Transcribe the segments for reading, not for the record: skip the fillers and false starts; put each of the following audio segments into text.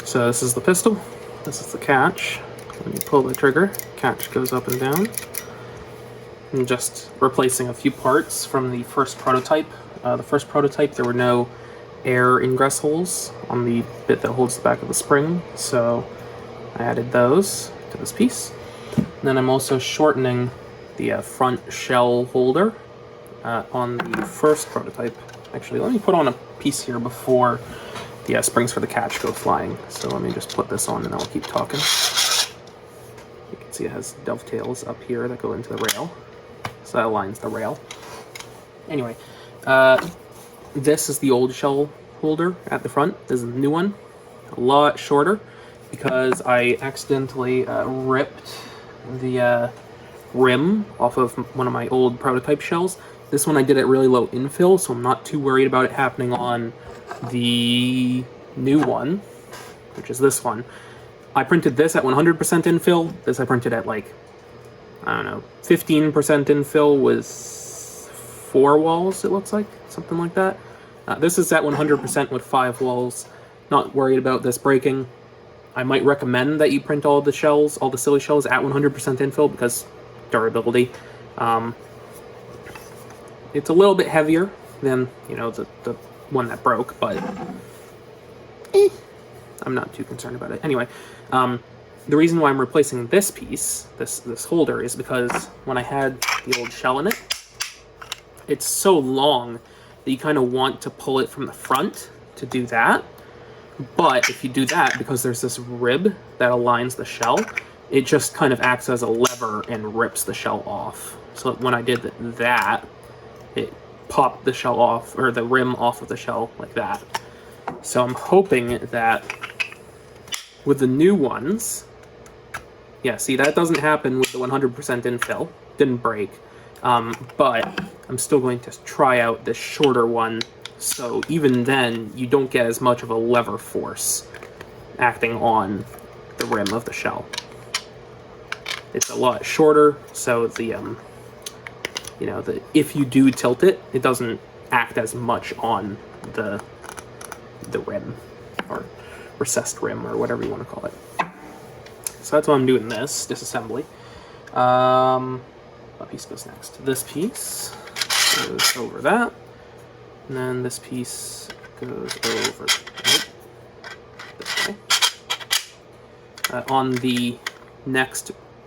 So this is the pistol, this is the catch. When you pull the trigger, catch goes up and down. I'm just replacing a few parts from the first prototype. The first prototype, there were no air ingress holes on the bit that holds the back of the spring, so I added those to this piece. And then I'm also shortening the front shell holder on the first prototype. Actually, let me put on a piece here before the springs for the catch go flying. So let me just put this on and I'll keep talking. You can see it has dovetails up here that go into the rail. So that aligns the rail. Anyway, this is the old shell holder at the front. This is the new one. A lot shorter because I accidentally ripped the rim off of one of my old prototype shells. This one I did at really low infill, so I'm not too worried about it happening on the new one, which is this one. I printed this at 100% infill. This I printed at like, I don't know, 15% infill with 4 walls, it looks like, something like that. This is at 100% with 5 walls. Not worried about this breaking. I might recommend that you print all the shells, all the silly shells at 100% infill because durability. It's a little bit heavier than, you know, the one that broke, but I'm not too concerned about it. Anyway, the reason why I'm replacing this piece, this holder, is because when I had the old shell in it, it's so long that you kind of want to pull it from the front to do that. But if you do that, because there's this rib that aligns the shell, it just kind of acts as a lever and rips the shell off. So when I did that, it popped the shell off, or the rim off of the shell like that. So I'm hoping that with the new ones, yeah, see, that doesn't happen with the 100% infill. Didn't break. But I'm still going to try out this shorter one, so even then you don't get as much of a lever force acting on the rim of the shell. It's a lot shorter, so the you know, if you do tilt it, it doesn't act as much on the rim, or recessed rim, or whatever you want to call it. So that's why I'm doing this disassembly. What piece goes next? This piece goes over that, and then this piece goes over this way.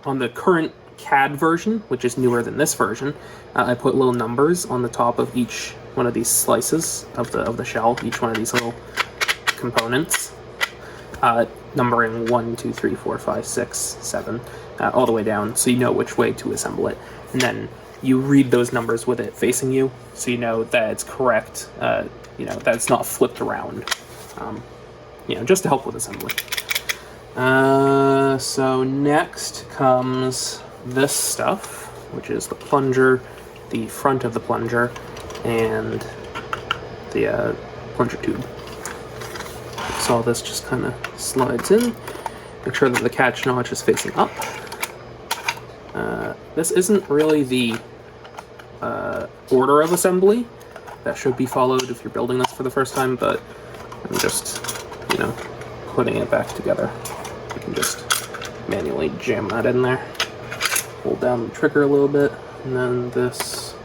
On the current CAD version, which is newer than this version, I put little numbers on the top of each one of these slices of the shell, each one of these little components, numbering 1, 2, 3, 4, 5, 6, 7, all the way down, so you know which way to assemble it. And then you read those numbers with it facing you, so you know that it's correct, you know, that it's not flipped around, you know, just to help with assembly. So next comes this stuff, which is the plunger, the front of the plunger, and the plunger tube. So all this just kind of slides in. Make sure that the catch notch is facing up. This isn't really the order of assembly that should be followed if you're building this for the first time, but I'm just, you know, putting it back together. You can just manually jam that in there. Hold down the trigger a little bit, and then this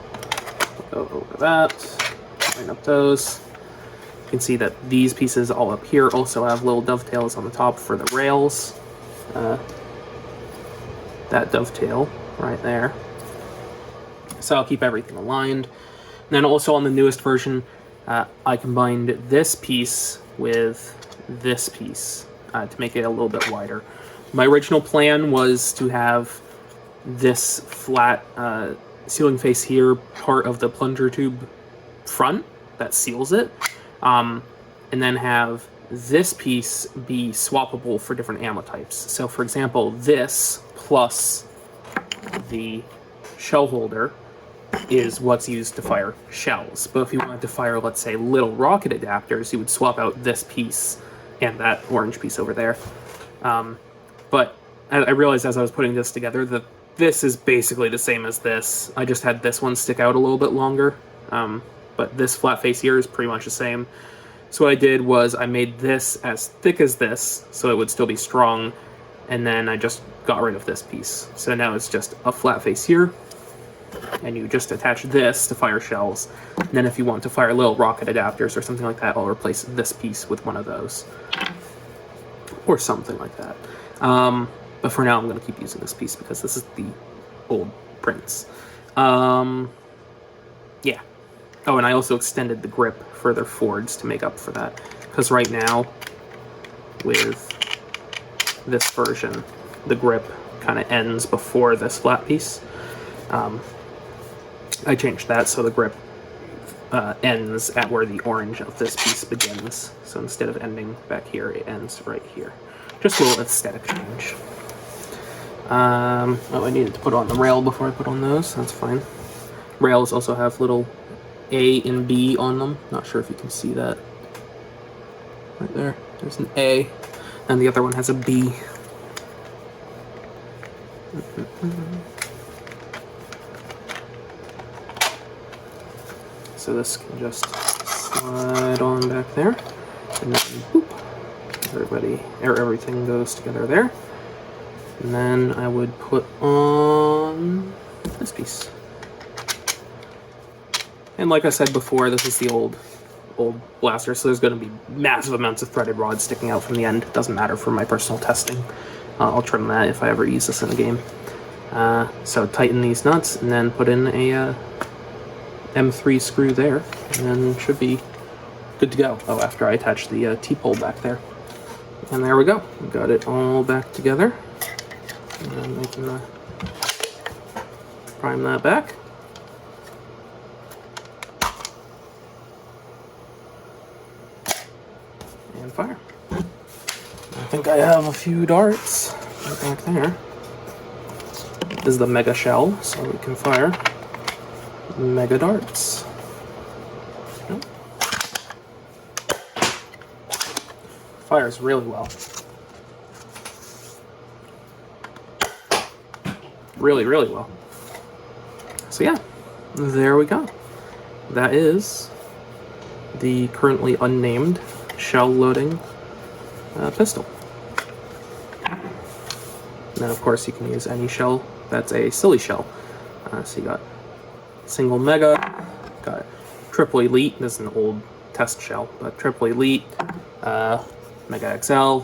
will go over that, line up those. You can see that these pieces all up here also have little dovetails on the top for the rails. That dovetail right there. So I'll keep everything aligned. And then also on the newest version, I combined this piece with this piece to make it a little bit wider. My original plan was to have this flat sealing face here part of the plunger tube front that seals it, and then have this piece be swappable for different ammo types. So for example, this plus the shell holder is what's used to fire shells. But if you wanted to fire, let's say, little rocket adapters, you would swap out this piece and that orange piece over there. But I realized as I was putting this together that this is basically the same as this. I just had this one stick out a little bit longer. But this flat face here is pretty much the same. So what I did was I made this as thick as this, so it would still be strong, and then I just got rid of this piece. So now it's just a flat face here, and you just attach this to fire shells. And then if you want to fire little rocket adapters or something like that, I'll replace this piece with one of those. Or something like that. But for now, I'm going to keep using this piece because this is the old prints. Yeah. Oh, and I also extended the grip further forwards to make up for that. Because right now, with this version, the grip kind of ends before this flat piece. I changed that so the grip ends at where the orange of this piece begins. So instead of ending back here, it ends right here. Just a little aesthetic change. Oh, I needed to put on the rail before I put on those. That's fine. Rails also have little A and B on them. Not sure if you can see that. Right there. There's an A, and the other one has a B. So this can just slide on back there, and then boop, everything goes together there. And then I would put on this piece. And like I said before, this is the old blaster, so there's going to be massive amounts of threaded rod sticking out from the end. Doesn't matter for my personal testing. I'll trim that if I ever use this in a game. So tighten these nuts, and then put in a M3 screw there, and then should be good to go. Oh, after I attach the T-pole back there. And there we go. We got it all back together. And then we can prime that back. And fire. I think I have a few darts right back there. This is the mega shell, so we can fire mega darts. Yep. Fires really well. Really, really well. So yeah, there we go. That is the currently unnamed shell loading pistol. And then of course you can use any shell that's a silly shell. So you got single mega, got triple elite. This is an old test shell, but triple elite, mega XL.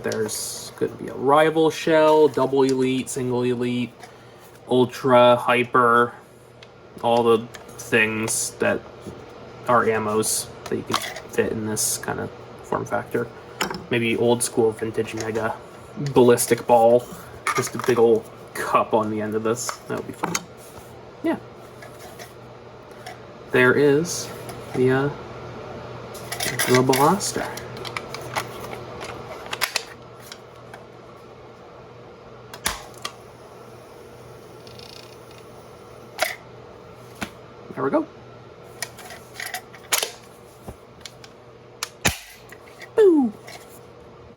There's going to be a rival shell, double elite, single elite, ultra, hyper, all the things that are ammos that you can fit in this kind of form factor. Maybe old school vintage mega, ballistic ball, just a big old cup on the end of this. That would be fun. Yeah. There is the blaster. There we go.